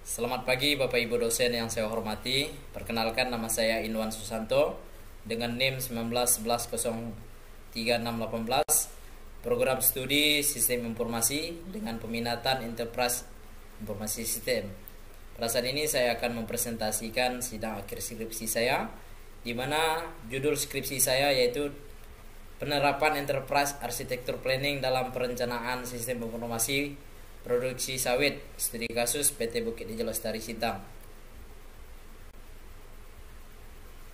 Selamat pagi Bapak Ibu dosen yang saya hormati. Perkenalkan, nama saya Inwan Susanto dengan NIM 1911036618, program studi Sistem Informasi dengan peminatan Enterprise Informasi Sistem. Pada saat ini saya akan mempresentasikan sidang akhir skripsi saya, di mana judul skripsi saya yaitu penerapan Enterprise Architecture Planning dalam perencanaan sistem informasi produksi sawit, studi kasus PT Bukit Hijau Lestari Sintang.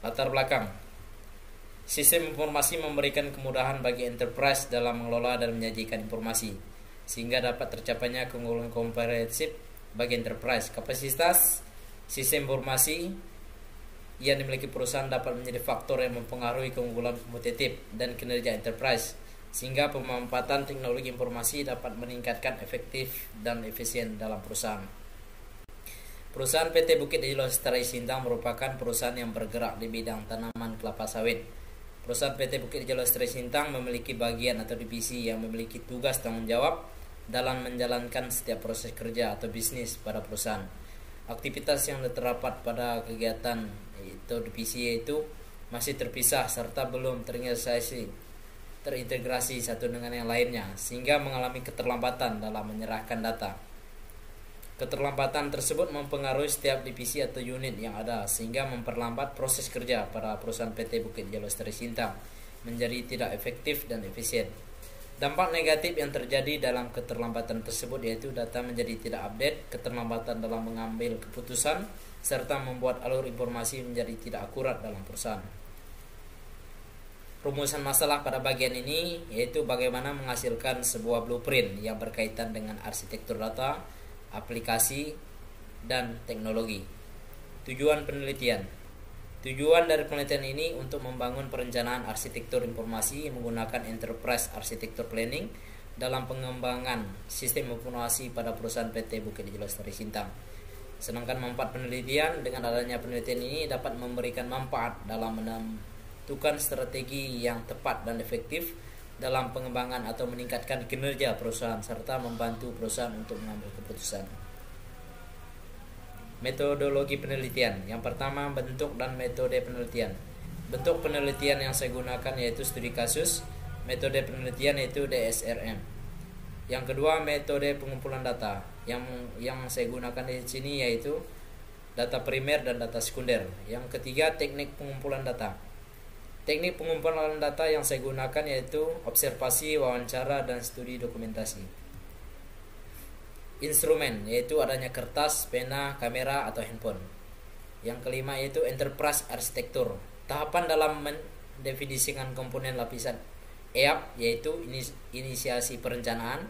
Latar belakang: sistem informasi memberikan kemudahan bagi enterprise dalam mengelola dan menyajikan informasi, sehingga dapat tercapainya keunggulan komprehensif bagi enterprise. Kapasitas sistem informasi yang dimiliki perusahaan dapat menjadi faktor yang mempengaruhi keunggulan kompetitif dan kinerja enterprise, sehingga pemanfaatan teknologi informasi dapat meningkatkan efektif dan efisien dalam perusahaan. Perusahaan PT Bukit Hijau Lestari Sintang merupakan perusahaan yang bergerak di bidang tanaman kelapa sawit. Perusahaan PT Bukit Hijau Lestari Sintang memiliki bagian atau divisi yang memiliki tugas tanggung jawab dalam menjalankan setiap proses kerja atau bisnis pada perusahaan. Aktivitas yang terdapat pada kegiatan itu divisi yaitu masih terpisah serta belum terintegrasi satu dengan yang lainnya, sehingga mengalami keterlambatan dalam menyerahkan data. Keterlambatan tersebut mempengaruhi setiap divisi atau unit yang ada, sehingga memperlambat proses kerja pada perusahaan PT Bukit Hijau Lestari Sintang menjadi tidak efektif dan efisien. Dampak negatif yang terjadi dalam keterlambatan tersebut yaitu data menjadi tidak update, keterlambatan dalam mengambil keputusan, serta membuat alur informasi menjadi tidak akurat dalam perusahaan. Rumusan masalah pada bagian ini yaitu bagaimana menghasilkan sebuah blueprint yang berkaitan dengan arsitektur data, aplikasi, dan teknologi. Tujuan penelitian: tujuan dari penelitian ini untuk membangun perencanaan arsitektur informasi menggunakan Enterprise Architecture Planning dalam pengembangan sistem informasi pada perusahaan PT Bukit Hijau Lestari Sintang. Sedangkan manfaat penelitian: dengan adanya penelitian ini dapat memberikan manfaat dalam menentukan strategi yang tepat dan efektif dalam pengembangan atau meningkatkan kinerja perusahaan, serta membantu perusahaan untuk mengambil keputusan. Metodologi penelitian. Yang pertama, bentuk dan metode penelitian. Bentuk penelitian yang saya gunakan yaitu studi kasus. Metode penelitian yaitu DSRM. Yang kedua, metode pengumpulan data. Yang saya gunakan di sini yaitu data primer dan data sekunder. Yang ketiga, teknik pengumpulan data. Teknik pengumpulan data yang saya gunakan yaitu observasi, wawancara, dan studi dokumentasi. Instrumen yaitu adanya kertas, pena, kamera, atau handphone. Yang kelima yaitu enterprise arsitektur. Tahapan dalam mendefinisikan komponen lapisan EAP yaitu inisiasi perencanaan,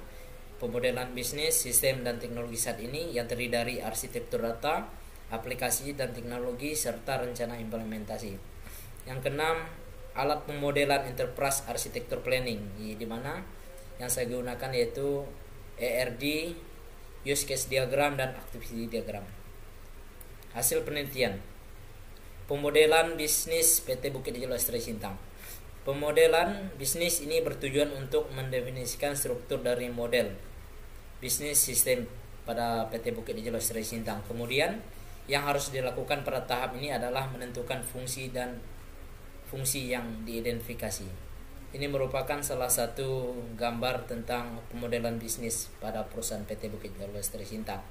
pemodelan bisnis, sistem, dan teknologi saat ini yang terdiri dari arsitektur data, aplikasi, dan teknologi, serta rencana implementasi. Yang keenam, alat pemodelan Enterprise Architecture Planning, di mana yang saya gunakan yaitu ERD, Use Case Diagram, dan Activity Diagram. Hasil penelitian: pemodelan bisnis PT Bukit Hijau Lestari Sintang. Pemodelan bisnis ini bertujuan untuk mendefinisikan struktur dari model bisnis sistem pada PT Bukit Hijau Lestari Sintang. Kemudian yang harus dilakukan pada tahap ini adalah menentukan fungsi yang diidentifikasi. Ini merupakan salah satu gambar tentang pemodelan bisnis pada perusahaan PT Bukit Hijau Lestari Sintang.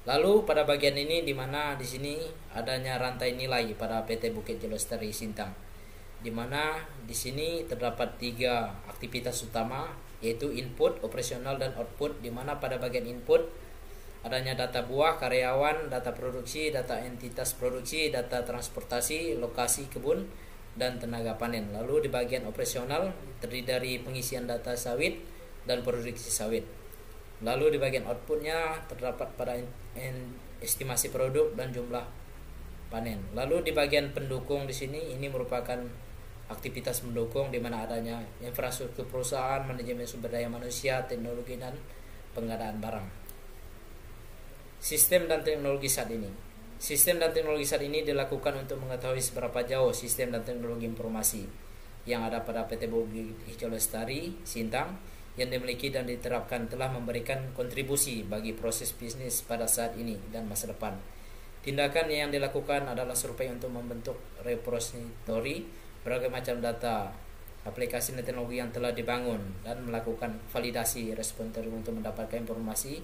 Lalu pada bagian ini di mana di sini adanya rantai nilai pada PT Bukit Hijau Lestari Sintang, di mana di sini terdapat 3 aktivitas utama yaitu input, operasional, dan output, di mana pada bagian input adanya data buah, karyawan, data produksi, data entitas produksi, data transportasi, lokasi kebun, dan tenaga panen. Lalu di bagian operasional terdiri dari pengisian data sawit dan produksi sawit. Lalu di bagian outputnya terdapat pada estimasi produk dan jumlah panen. Lalu di bagian pendukung di sini ini merupakan aktivitas mendukung, di mana adanya infrastruktur perusahaan, manajemen sumber daya manusia, teknologi, dan pengadaan barang. Sistem dan teknologi saat ini. Sistem dan teknologi saat ini dilakukan untuk mengetahui seberapa jauh sistem dan teknologi informasi yang ada pada PT Bukit Hijau Lestari Sintang yang dimiliki dan diterapkan telah memberikan kontribusi bagi proses bisnis pada saat ini dan masa depan. Tindakan yang dilakukan adalah survei untuk membentuk repository berbagai macam data, aplikasi dan teknologi yang telah dibangun, dan melakukan validasi repository untuk mendapatkan informasi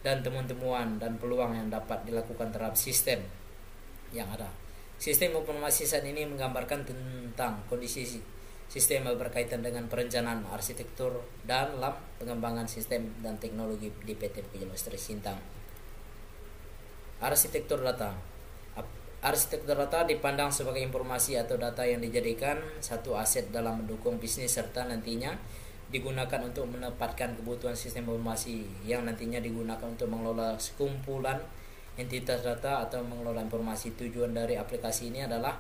dan temuan-temuan dan peluang yang dapat dilakukan terhadap sistem yang ada. Sistem informasi saat ini menggambarkan tentang kondisi sistem berkaitan dengan perencanaan arsitektur dan dalam pengembangan sistem dan teknologi di PT Bukit Jalil Lestari Sintang. Arsitektur data. Arsitektur data dipandang sebagai informasi atau data yang dijadikan satu aset dalam mendukung bisnis serta nantinya digunakan untuk menempatkan kebutuhan sistem informasi yang nantinya digunakan untuk mengelola sekumpulan entitas data atau mengelola informasi. Tujuan dari aplikasi ini adalah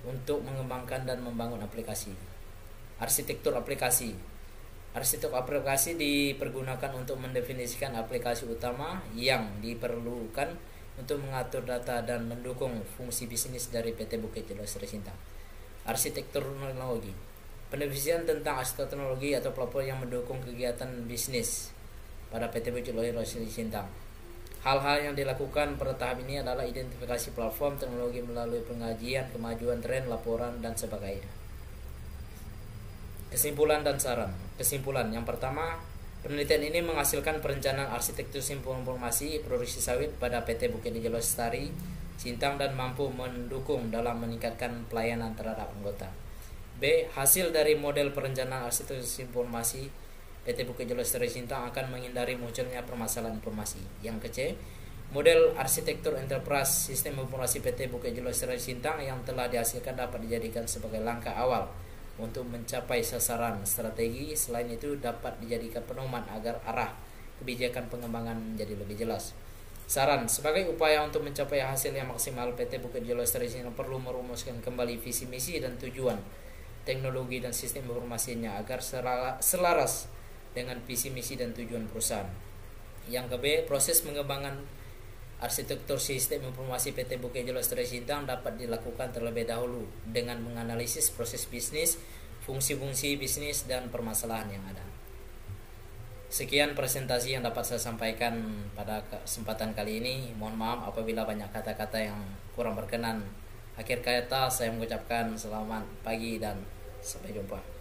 untuk mengembangkan dan membangun aplikasi. Arsitektur aplikasi. Arsitektur aplikasi dipergunakan untuk mendefinisikan aplikasi utama yang diperlukan untuk mengatur data dan mendukung fungsi bisnis dari PT Bukit Jalil Lestari Sintang. Arsitektur teknologi. Pendefinisian tentang arsitektur teknologi atau platform yang mendukung kegiatan bisnis pada PT Bukit Jalil Lestari Sintang. Hal-hal yang dilakukan pada tahap ini adalah identifikasi platform teknologi melalui pengajian, kemajuan tren, laporan, dan sebagainya. Kesimpulan dan saran. Kesimpulan yang pertama, penelitian ini menghasilkan perencanaan arsitektur simpul informasi produksi sawit pada PT Bukit Jalil Lestari Sintang dan mampu mendukung dalam meningkatkan pelayanan terhadap anggota. B. Hasil dari model perencanaan arsitektur simpul informasi PT Bukit Jalil Lestari Sintang akan menghindari munculnya permasalahan informasi. Yang ke-C, model arsitektur enterprise sistem informasi PT Bukit Jalil Lestari Sintang yang telah dihasilkan dapat dijadikan sebagai langkah awal untuk mencapai sasaran strategi. Selain itu dapat dijadikan pedoman agar arah kebijakan pengembangan menjadi lebih jelas. Saran, sebagai upaya untuk mencapai hasil yang maksimal, PT Bukit Jalil Lestari Sintang perlu merumuskan kembali visi misi dan tujuan teknologi dan sistem informasinya agar selaras dengan visi misi dan tujuan perusahaan. Yang ke-B, proses pengembangan arsitektur sistem informasi PT Bukit Jalil Lestari Sintang dapat dilakukan terlebih dahulu dengan menganalisis proses bisnis, fungsi-fungsi bisnis, dan permasalahan yang ada. Sekian presentasi yang dapat saya sampaikan pada kesempatan kali ini. Mohon maaf apabila banyak kata-kata yang kurang berkenan. Akhir kata saya mengucapkan selamat pagi dan sampai jumpa.